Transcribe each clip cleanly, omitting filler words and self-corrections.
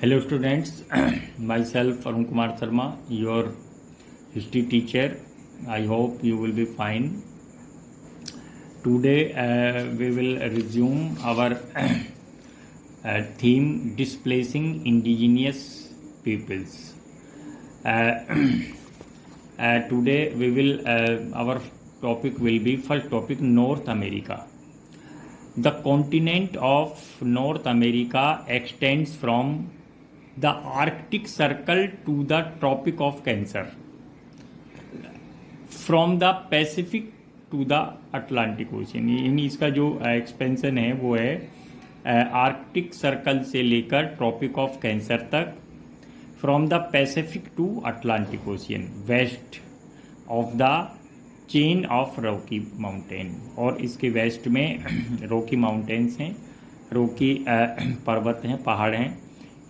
Hello students, myself Arun Kumar Sharma, your history teacher. I hope you will be fine. Today we will resume our theme displacing indigenous peoples. Uh, Today we will our topic will be first topic North America. The continent of North America extends from the Arctic Circle to the Tropic of Cancer, from the Pacific to the Atlantic ocean. यानी इसका जो expansion है वो है Arctic circle से लेकर Tropic of Cancer तक, from the Pacific to Atlantic ocean, west of the chain of Rocky mountain. और इसके वेस्ट में रॉकी माउंटेन्स हैं, रॉकी पर्वत हैं, पहाड़ हैं।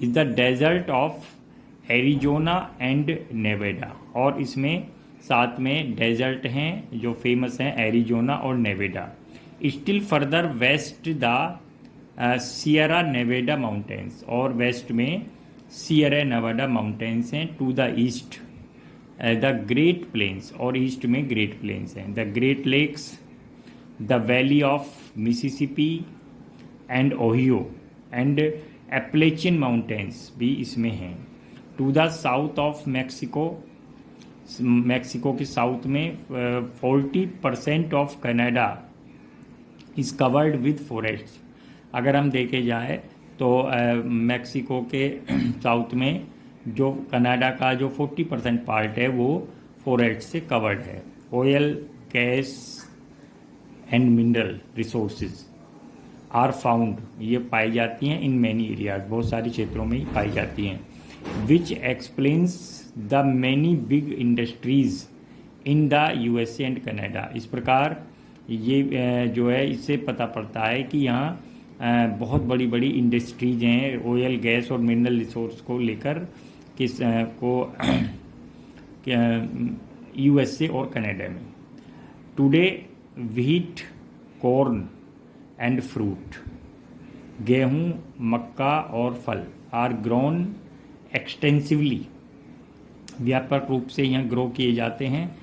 Is the desert of Arizona and Nevada. और इसमें साथ में डेजर्ट हैं जो फेमस हैं, एरिजोना और Nevada. Still further west the Sierra Nevada mountains. और वेस्ट में सियरा नेवाडा माउंटेन्स हैं। To the east the Great Plains, और ईस्ट में ग्रेट प्लेन्स हैं। The Great Lakes, the valley of Mississippi and Ohio and Appalachian mountains भी इसमें हैं। To the south of Mexico, Mexico के south में 40% of Canada is covered with forest. अगर हम देखे जाए तो मैक्सिको के साउथ में जो कनाडा का जो 40% पार्ट है वो फॉरेस्ट से कवर्ड है। Oil, gas and mineral resources are found, ये पाई जाती हैं इन मैनी एरियाज, बहुत सारे क्षेत्रों में ही पाई जाती हैं। विच explains the many big industries in the USA and Canada. इस प्रकार ये जो है इससे पता पड़ता है कि यहाँ बहुत बड़ी बड़ी इंडस्ट्रीज हैं ऑयल, गैस और मिनरल रिसोर्स को लेकर, किस को यूएसए और कनाडा में। Today wheat, corn and fruit, गेहूँ, मक्का और फल आर ग्रोन एक्सटेंसिवली, व्यापक रूप से यहाँ ग्रो किए जाते हैं।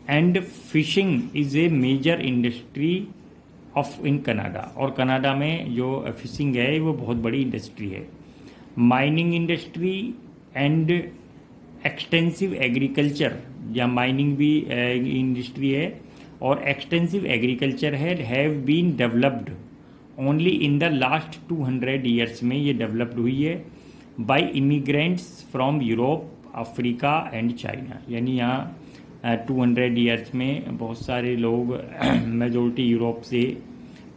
And fishing is a major industry of in Canada. और कनाडा में जो फिशिंग है वो बहुत बड़ी इंडस्ट्री है। Mining industry and extensive agriculture, या माइनिंग भी इंडस्ट्री है और extensive agriculture have been developed only in the last 200 years में ये डेवलप्ड हुई है by immigrants from Europe, Africa and China. यानी यहाँ 200 ईयर्स में बहुत सारे लोग मेजोरिटी यूरोप से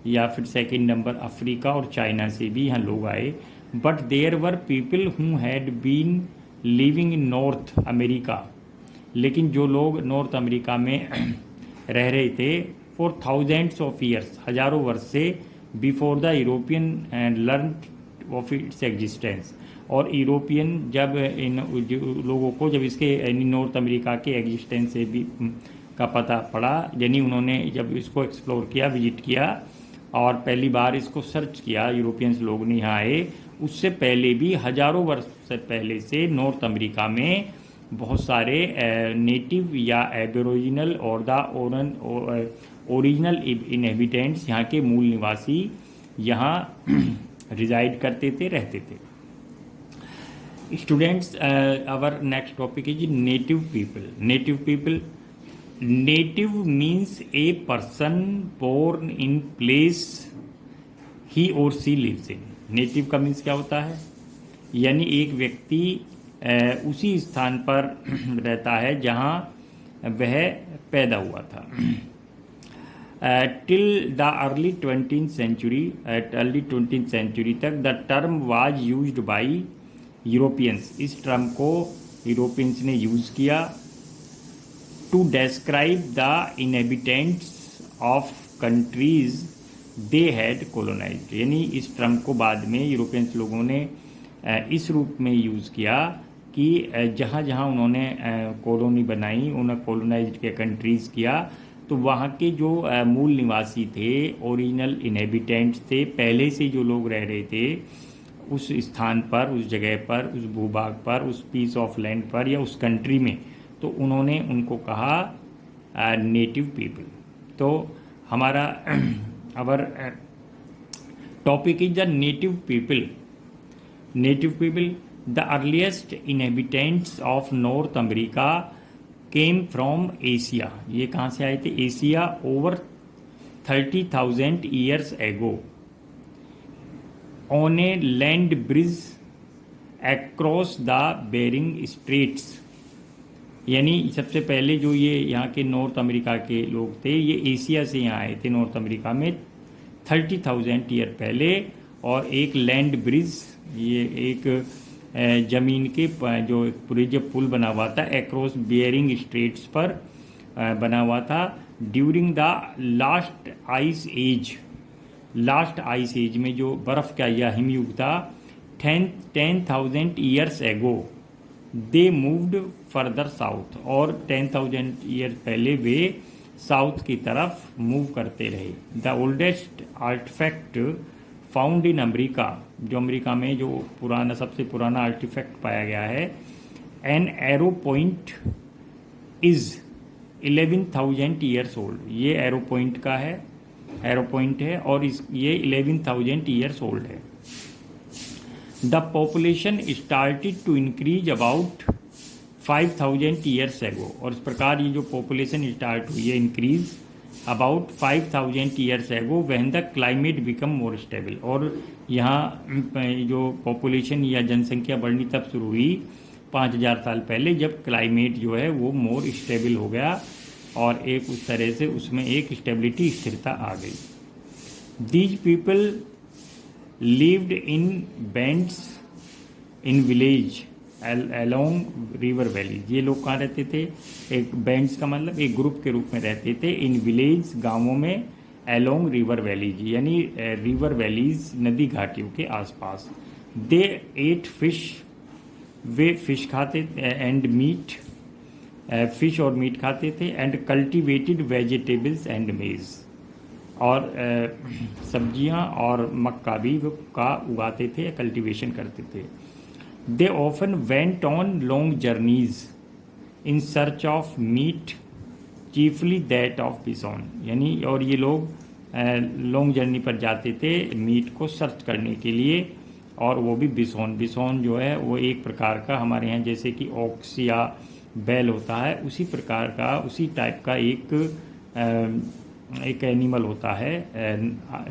या फिर सेकंड नंबर अफ्रीका और चाइना से भी यहाँ लोग आए। But there were people who had been living in North America, लेकिन जो लोग नॉर्थ अमेरिका में रह रहे थे फॉर थाउजेंड्स ऑफ ईयर्स, हजारों वर्ष से, before the European and learn of its existence. और यूरोपियन जब इन लोगों को जब इसके नॉर्थ अमेरिका के एग्जिस्टेंस से भी का पता पड़ा, यानी उन्होंने जब इसको एक्सप्लोर किया, विजिट किया और पहली बार इसको सर्च किया, यूरोपियंस लोग ने यहाँ आए, उससे पहले भी हजारों वर्ष से पहले से नॉर्थ अमेरिका में बहुत सारे नेटिव या एबोरिजिनल और द ओरिजिनल इनहेबिटेंट्स, यहाँ के मूल निवासी यहाँ रिजाइड करते थे, रहते थे। Students, our next topic is native people. Native people, native means a person born in place he और सी लिव्स इन। नेटिव का मीन्स क्या होता है? यानी एक व्यक्ति उसी स्थान पर रहता है जहाँ वह पैदा हुआ था। Till the early 20th century तक the term was used by Europeans. इस टर्म को यूरोपियंस ने यूज़ किया to describe the inhabitants of countries they had colonized. यानी इस टर्म को बाद में यूरोपियंस लोगों ने इस रूप में यूज़ किया कि जहाँ जहाँ उन्होंने कॉलोनी बनाई, उन्हें कोलोनाइज्ड के कंट्रीज़ किया, तो वहाँ के जो मूल निवासी थे, ओरिजिनल इनहेबिटेंट्स थे, पहले से जो लोग रह रहे थे, उस स्थान पर, उस जगह पर, उस भूभाग पर, उस पीस ऑफ लैंड पर या उस कंट्री में, तो उन्होंने उनको कहा नेटिव पीपल। तो हमारा our topic is the native people. Native people, the earliest inhabitants of North America came from Asia. ये कहाँ से आए थे? Asia. Over 30,000 years ago on a land bridge across the Bering straits. यानी सबसे पहले जो ये यहाँ के नॉर्थ अमेरिका के लोग थे, ये एशिया से यहाँ आए थे नॉर्थ अमेरिका में 30,000 ईयर पहले। और एक लैंड ब्रिज, ये एक ज़मीन के जो पूरे जो पुल बना हुआ था अक्रॉस बेरिंग स्ट्रेट्स पर बना हुआ था during the last ice age. Last ice age में जो बर्फ़ का या हिमयुग था 10,000 years ago they moved further south. और 10,000 ईयर पहले वे साउथ की तरफ मूव करते रहे। The oldest artifact found in America, जो अमेरिका में जो पुराना सबसे पुराना आर्टिफैक्ट पाया गया है, an arrow point is 11,000 years old. ये एरो पॉइंट का है, एरो पॉइंट है और ये 11,000 ईयर्स ओल्ड है। The population started to increase about 5,000 years ago. और इस प्रकार ये जो पॉपुलेशन स्टार्ट हुई है इंक्रीज अबाउट 5,000 ईयर्स एगो when the climate become more stable. और यहाँ जो पॉपुलेशन या जनसंख्या बढ़नी तब शुरू हुई 5,000 साल पहले, जब क्लाइमेट जो है वो मोर स्टेबल हो गया और एक उस तरह से उसमें एक स्टेबिलिटी, स्थिरता आ गई। These people lived in bands in village along river valleys. ये लोग कहाँ रहते थे? एक बैंड्स का मतलब एक ग्रुप के रूप में रहते थे इन विलेज, गांवों में, अलोंग रिवर वैलीज यानी रिवर वैलीज, नदी घाटियों के आसपास। दे एट फिश, वे फिश खाते एंड मीट, फिश और मीट खाते थे। एंड कल्टिवेटेड वेजिटेबल्स एंड मेज, और सब्जियां और मक्का भी वो का उगाते थे, कल्टीवेशन करते थे। They often went on long journeys in search of meat, chiefly that of बिसॉन। यानी और ये लोग लॉन्ग जर्नी पर जाते थे मीट को सर्च करने के लिए, और वो भी बिसॉन। बिसॉन जो है वो एक प्रकार का हमारे यहाँ जैसे कि ऑक्स या बैल होता है, उसी प्रकार का, उसी टाइप का एक एनिमल होता है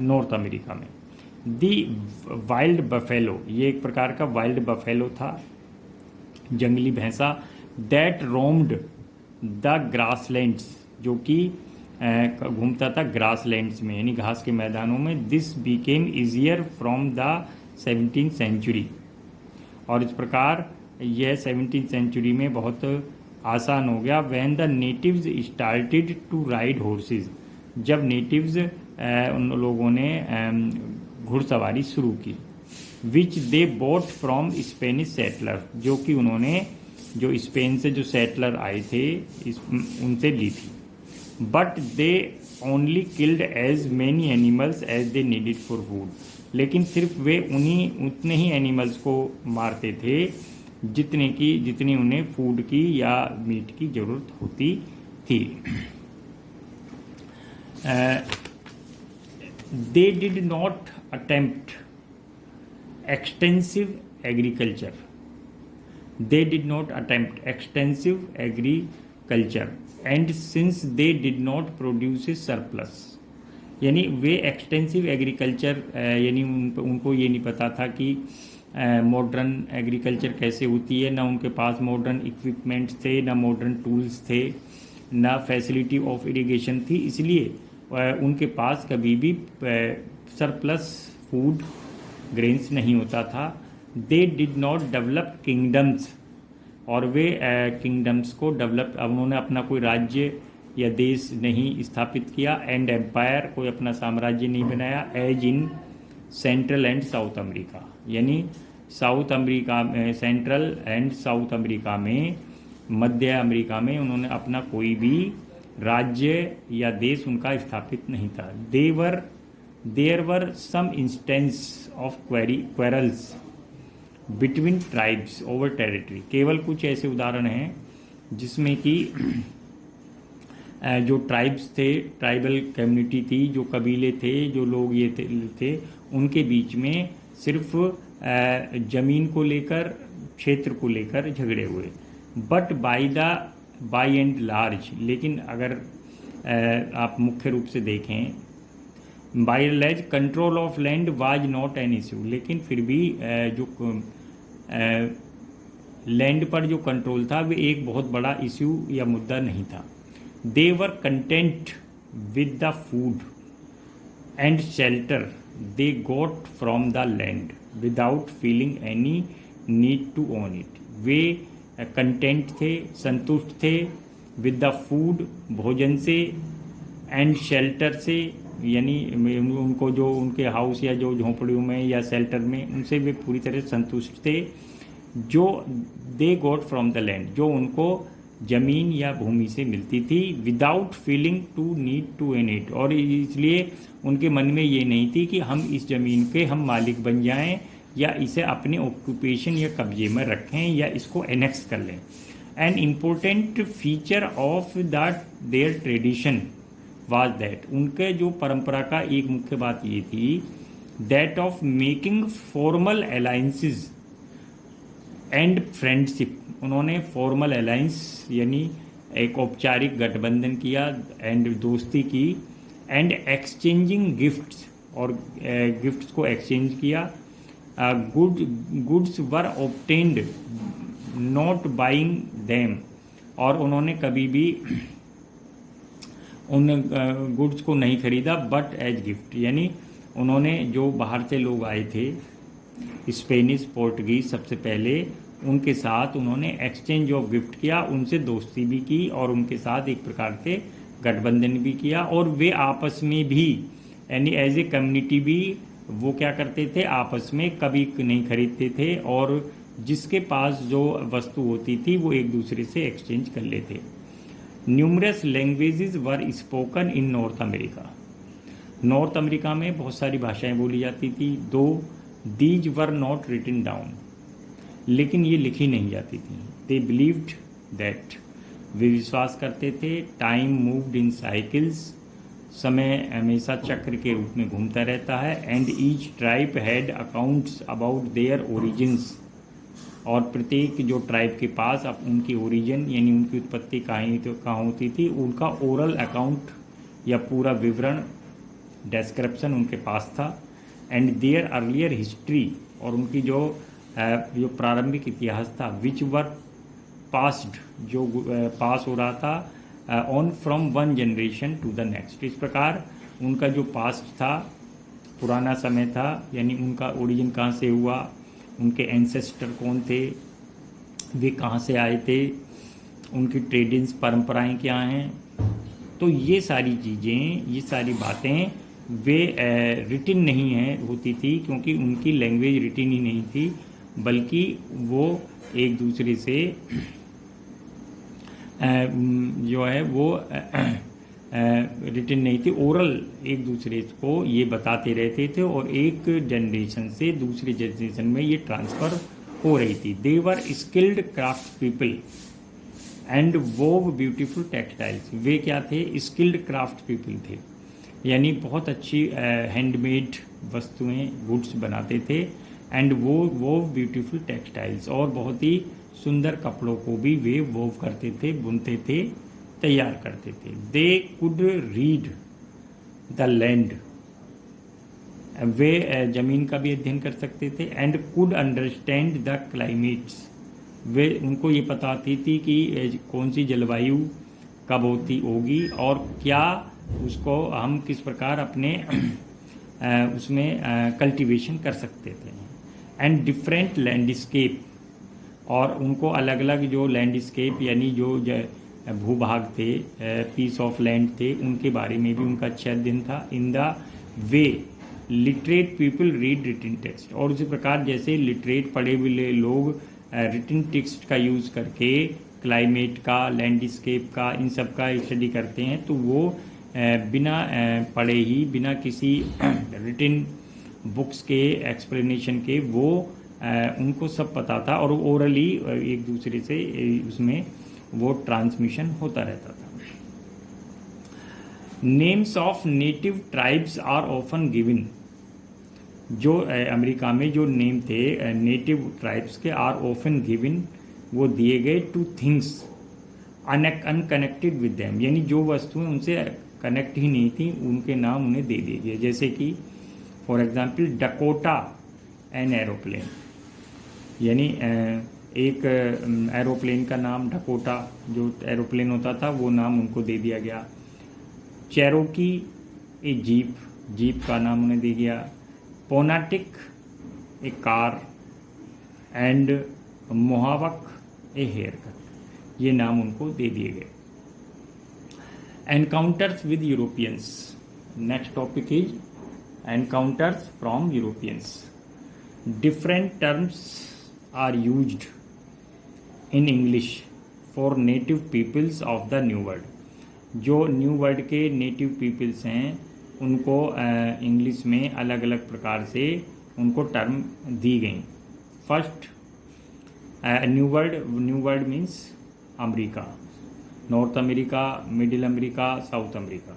नॉर्थ अमेरिका में। दी वाइल्ड बफेलो, ये एक प्रकार का वाइल्ड बफेलो था, जंगली भैंसा। दैट रोम्ड द ग्रासलैंड्स, जो कि घूमता था ग्रासलैंड्स में यानी घास के मैदानों में। This became easier from the 17th century, और इस प्रकार यह 17th सेंचुरी में बहुत आसान हो गया। When the natives started to ride horses, जब नेटिव्स उन लोगों ने घुड़सवारी शुरू की। Which they bought from Spanish settler, जो कि उन्होंने जो स्पेन से जो सेटलर आए थे उनसे ली थी। But they only killed as many animals as they needed for food, लेकिन सिर्फ वे उतने ही एनिमल्स को मारते थे जितनी उन्हें फूड की या मीट की ज़रूरत होती थी। They did not attempt extensive agriculture. They did not attempt extensive agriculture, and since they did not produce a surplus, यानी वे एक्सटेंसिव एग्रीकल्चर यानी उनको ये नहीं पता था कि मॉडर्न एग्रीकल्चर कैसे होती है, ना उनके पास मॉडर्न इक्विपमेंट्स थे, ना मॉडर्न टूल्स थे, ना फैसिलिटी ऑफ इरिगेशन थी, इसलिए उनके पास कभी भी सरप्लस फूड ग्रेन्स नहीं होता था। They did not develop kingdoms, और वे किंगडम्स को डेवलप, अब उन्होंने अपना कोई राज्य या देश नहीं स्थापित किया। एंड एम्पायर, कोई अपना साम्राज्य नहीं बनाया। As in central and south America, यानी साउथ अमेरिका में, सेंट्रल एंड साउथ अमेरिका में, मध्य अमेरिका में उन्होंने अपना कोई भी राज्य या देश उनका स्थापित नहीं था। There were some instance of quarrels, between tribes over territory. केवल कुछ ऐसे उदाहरण हैं जिसमें कि जो ट्राइब्स थे, ट्राइबल कम्युनिटी थी, जो कबीले थे, जो लोग ये थे उनके बीच में सिर्फ ज़मीन को लेकर, क्षेत्र को लेकर झगड़े हुए। बट बाई एंड लार्ज, लेकिन अगर आप मुख्य रूप से देखें, by large control of land was not an issue, लेकिन फिर भी जो लैंड पर जो कंट्रोल था वो एक बहुत बड़ा इशू या मुद्दा नहीं था। They were content with the food and shelter they got from the land without feeling any need to own it. वे कंटेंट थे, संतुष्ट थे, विद द फूड, भोजन से, एंड शेल्टर से, यानी उनको जो उनके हाउस या जो झोंपड़ियों में या शेल्टर में, उनसे वे पूरी तरह संतुष्ट थे, जो they got from the land, जो उनको ज़मीन या भूमि से मिलती थी, without feeling to need to own it, और इसलिए उनके मन में ये नहीं थी कि हम इस ज़मीन के हम मालिक बन जाएं या इसे अपने ऑक्यूपेशन या कब्जे में रखें या इसको एनेक्स कर लें। An important feature of that their tradition was that, उनके जो परंपरा का एक मुख्य बात ये थी, that of making formal alliances and friendship. उन्होंने फॉर्मल अलायंस यानी एक औपचारिक गठबंधन किया, एंड दोस्ती की, एंड एक्सचेंजिंग गिफ्ट्स, और गिफ्ट्स को एक्सचेंज किया। Goods were obtained not buying them, और उन्होंने कभी भी उन गुड्स को नहीं खरीदा बट एज गिफ्ट, यानी उन्होंने जो बाहर से लोग आए थे, स्पेनिश, पोर्टुगीज सबसे पहले, उनके साथ उन्होंने एक्सचेंज ऑफ गिफ्ट किया, उनसे दोस्ती भी की और उनके साथ एक प्रकार से गठबंधन भी किया, और वे आपस में भी यानी एज ए कम्युनिटी भी वो क्या करते थे, आपस में कभी नहीं खरीदते थे, और जिसके पास जो वस्तु होती थी वो एक दूसरे से एक्सचेंज कर लेते। Numerous languages were spoken in North America. North America में बहुत सारी भाषाएं बोली जाती थी, though these were not written down, लेकिन ये लिखी नहीं जाती थी। दे बिलीव्ड दैट, वे विश्वास करते थे, टाइम मूव्ड इन साइकिल्स, समय हमेशा चक्र के रूप में घूमता रहता है, and each tribe had accounts about their origins, और प्रत्येक जो ट्राइब के पास अब उनकी ओरिजिन यानी उनकी उत्पत्ति कहाँ होती थी, उनका ओरल अकाउंट या पूरा विवरण, डिस्क्रिप्शन उनके पास था, एंड देयर अर्लियर हिस्ट्री, और उनकी जो प्रारंभिक इतिहास था, विच वर पास्ड, जो पास हो रहा था on from one generation to the next. इस प्रकार उनका जो पास्ट था, पुराना समय था, यानी उनका ओरिजिन कहाँ से हुआ, उनके एंसेस्टर कौन थे, वे कहाँ से आए थे, उनकी ट्रेडिंग्स, परंपराएं क्या हैं, तो ये सारी चीज़ें, ये सारी बातें वे रिटिन नहीं है होती थी, क्योंकि उनकी लैंग्वेज रिटिन ही नहीं थी, बल्कि वो एक दूसरे से जो है वो रिटिन नहीं थी, ओरल एक दूसरे को ये बताते रहते थे, और एक जनरेशन से दूसरी जनरेशन में ये ट्रांसफ़र हो रही थी। They were skilled craft people and wove beautiful textiles. वे क्या थे, स्किल्ड क्राफ्ट पीपल थे, यानी बहुत अच्छी हैंडमेड वस्तुएं, गुड्स बनाते थे, एंड वो ब्यूटीफुल टेक्सटाइल्स, और बहुत ही सुंदर कपड़ों को भी वे वोव करते थे, बुनते थे, तैयार करते थे। They could read the land, वे ज़मीन का भी अध्ययन कर सकते थे, and could understand the climates, वे उनको ये पता थी कि कौन सी जलवायु कब होगी और क्या उसको हम किस प्रकार अपने उसमें कल्टीवेशन कर सकते थे। एंड डिफरेंट लैंडस्केप, और उनको अलग अलग जो लैंडस्केप यानी जो भूभाग थे, पीस ऑफ लैंड थे, उनके बारे में भी उनका अच्छा अध्ययन था। In the way literate people read written text, और उसी प्रकार जैसे लिटरेट पढ़े हुए लोग रिटन टेक्स्ट का यूज़ करके क्लाइमेट का, लैंडस्केप का, इन सब का स्टडी करते हैं, तो वो बिना पढ़े ही, बिना किसी रिटन बुक्स के एक्सप्लेनेशन के, वो उनको सब पता था और ओरली एक दूसरे से उसमें वो ट्रांसमिशन होता रहता था। Names of native tribes are often given, जो अमेरिका में जो नेम थे नेटिव ट्राइब्स के, आर ऑफन गिवन, वो दिए गए to things unconnected with them, यानी जो वस्तुएं उनसे कनेक्ट ही नहीं थी उनके नाम उन्हें दे दिए गए। जैसे कि for example Dakota an aeroplane, यानी एक एरोप्लेन का नाम डकोटा जो एरोप्लेन होता था वो नाम उनको दे दिया गया। चेरोकी ए जीप, जीप का नाम उन्हें दे दिया। Pontiac a car and Mohawk a hair cut, ये नाम उनको दे दिए गए। Encounters with Europeans, next topic is encounters from Europeans. Different terms are used in English for native peoples of the new world, जो न्यू वर्ल्ड के native peoples हैं उनको इंग्लिश में अलग अलग प्रकार से उनको टर्म दी गई। First new world means America, North America, Middle America, South America.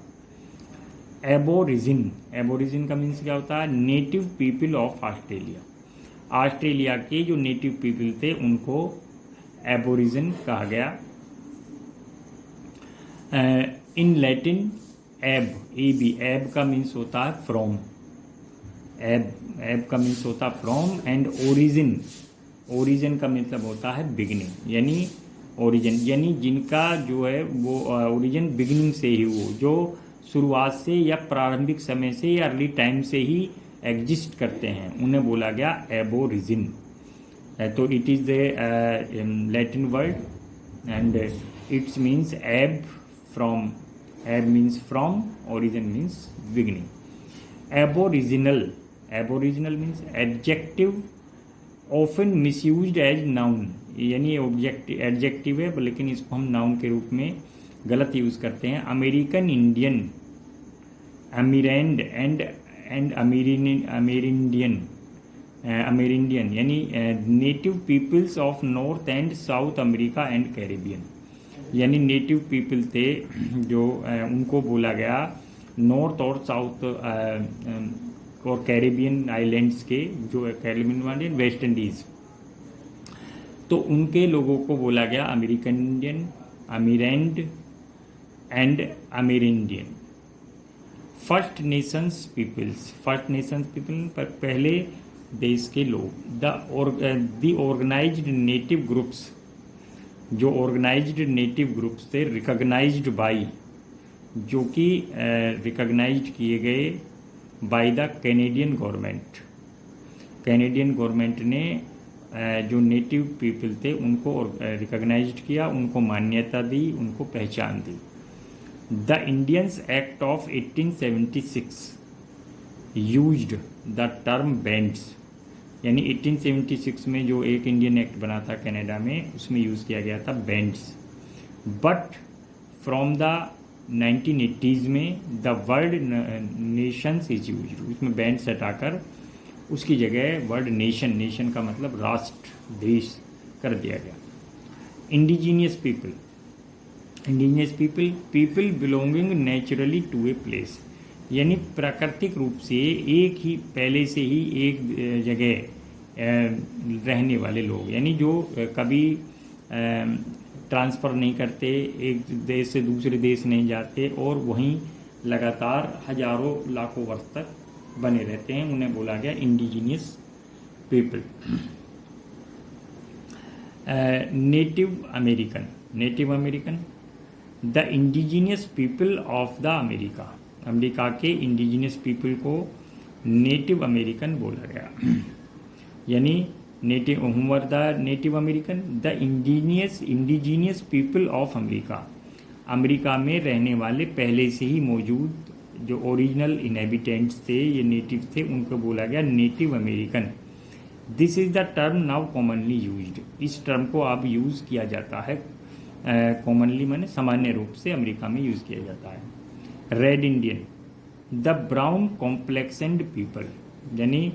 Aborigine का मीन्स क्या होता है? Native people of Australia, Australia के जो नेटिव पीपल थे उनको एबोरिजिन कहा गया। इन लैटिन एब का मीन्स होता है फ्रॉम, एब का मीन्स होता है फ्रॉम। एंड ओरिजिन का मतलब होता है बिगिनिंग, यानी ओरिजिन यानी जिनका जो है वो ओरिजिन बिगिनिंग से ही, वो जो शुरुआत से या प्रारंभिक समय से या अर्ली टाइम से ही एग्जिस्ट करते हैं उन्हें बोला गया एबोरिजिन। तो it is the Latin word and its means ab from, ab means from, origin means beginning. Aboriginal means adjective often misused as noun, यानी एडजेक्टिव है लेकिन इसको हम नाउन के रूप में गलत यूज़ करते हैं। American Indian, Amerind and Amerindian यानी native peoples of North and south America and Caribbean, यानी नेटिव पीपल थे जो उनको बोला गया नॉर्थ और साउथ और कैरिबियन आइलैंड्स के, जो कैरिबियन वाले वेस्ट इंडीज़, तो उनके लोगों को बोला गया American Indian, Amerind and Amerindian. First nations peoples पर पहले देश के लोग। द ऑर्गेनाइज्ड नेटिव ग्रुप्स, जो ऑर्गेनाइज्ड नेटिव ग्रुप्स थे, रिकॉग्नाइज्ड बाई, जो कि रिकॉग्नाइज्ड किए गए by the Canadian government. Canadian government ने जो नेटिव पीपल थे उनको रिकॉग्नाइज्ड किया, उनको मान्यता दी, उनको पहचान दी। The Indians act of 1876 used the term bands, यानी 1876 में जो एक इंडियन एक्ट बना था कनाडा में, उसमें यूज़ किया गया था bands. But from the 1980s में the word Nations is used, उसमें बैंड्स हटाकर उसकी जगह वर्ड नेशन का मतलब राष्ट्र, देश कर दिया गया। Indigenous people belonging naturally to a place, यानी प्राकृतिक रूप से एक ही पहले से ही एक जगह रहने वाले लोग, यानी जो कभी ट्रांसफ़र नहीं करते, एक देश से दूसरे देश नहीं जाते और वहीं लगातार हजारों लाखों वर्ष तक बने रहते हैं, उन्हें बोला गया indigenous people. Native American the indigenous people of the America के इंडिजीनियस पीपल को नेटिव अमेरिकन बोला गया। यानी नेटिव हुमर the native American, the indigenous people of America में रहने वाले पहले से ही मौजूद जो ओरिजिनल इनहेबिटेंट्स थे, ये नेटिव थे, उनको बोला गया native American. This is the term now commonly used, इस टर्म को अब यूज़ किया जाता है कॉमनली, माने सामान्य रूप से अमेरिका में यूज़ किया जाता है। Red Indian, the brown complexioned people, यानी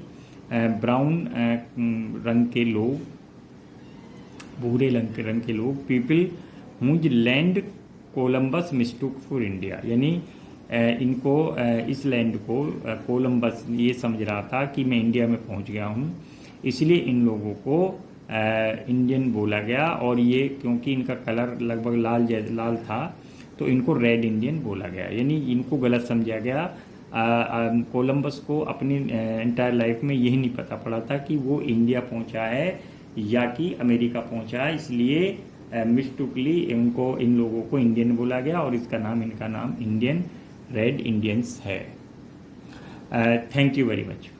ब्राउन रंग के लोग, भूरे रंग के लोग, people whose land Columbus mistook for India, यानी इनको इस लैंड को कोलंबस ये समझ रहा था कि मैं इंडिया में पहुंच गया हूं, इसलिए इन लोगों को इंडियन बोला गया। और ये क्योंकि इनका कलर लगभग लाल था तो इनको रेड इंडियन बोला गया, यानी इनको गलत समझा गया। कोलंबस को अपनी एंटायर लाइफ में यही नहीं पता पड़ा था कि वो इंडिया पहुंचा है या कि अमेरिका पहुंचा है, इसलिए मिस्टुकली इनको इन लोगों को इंडियन बोला गया और इनका नाम इंडियन रेड इंडियंस है। Thank you very much.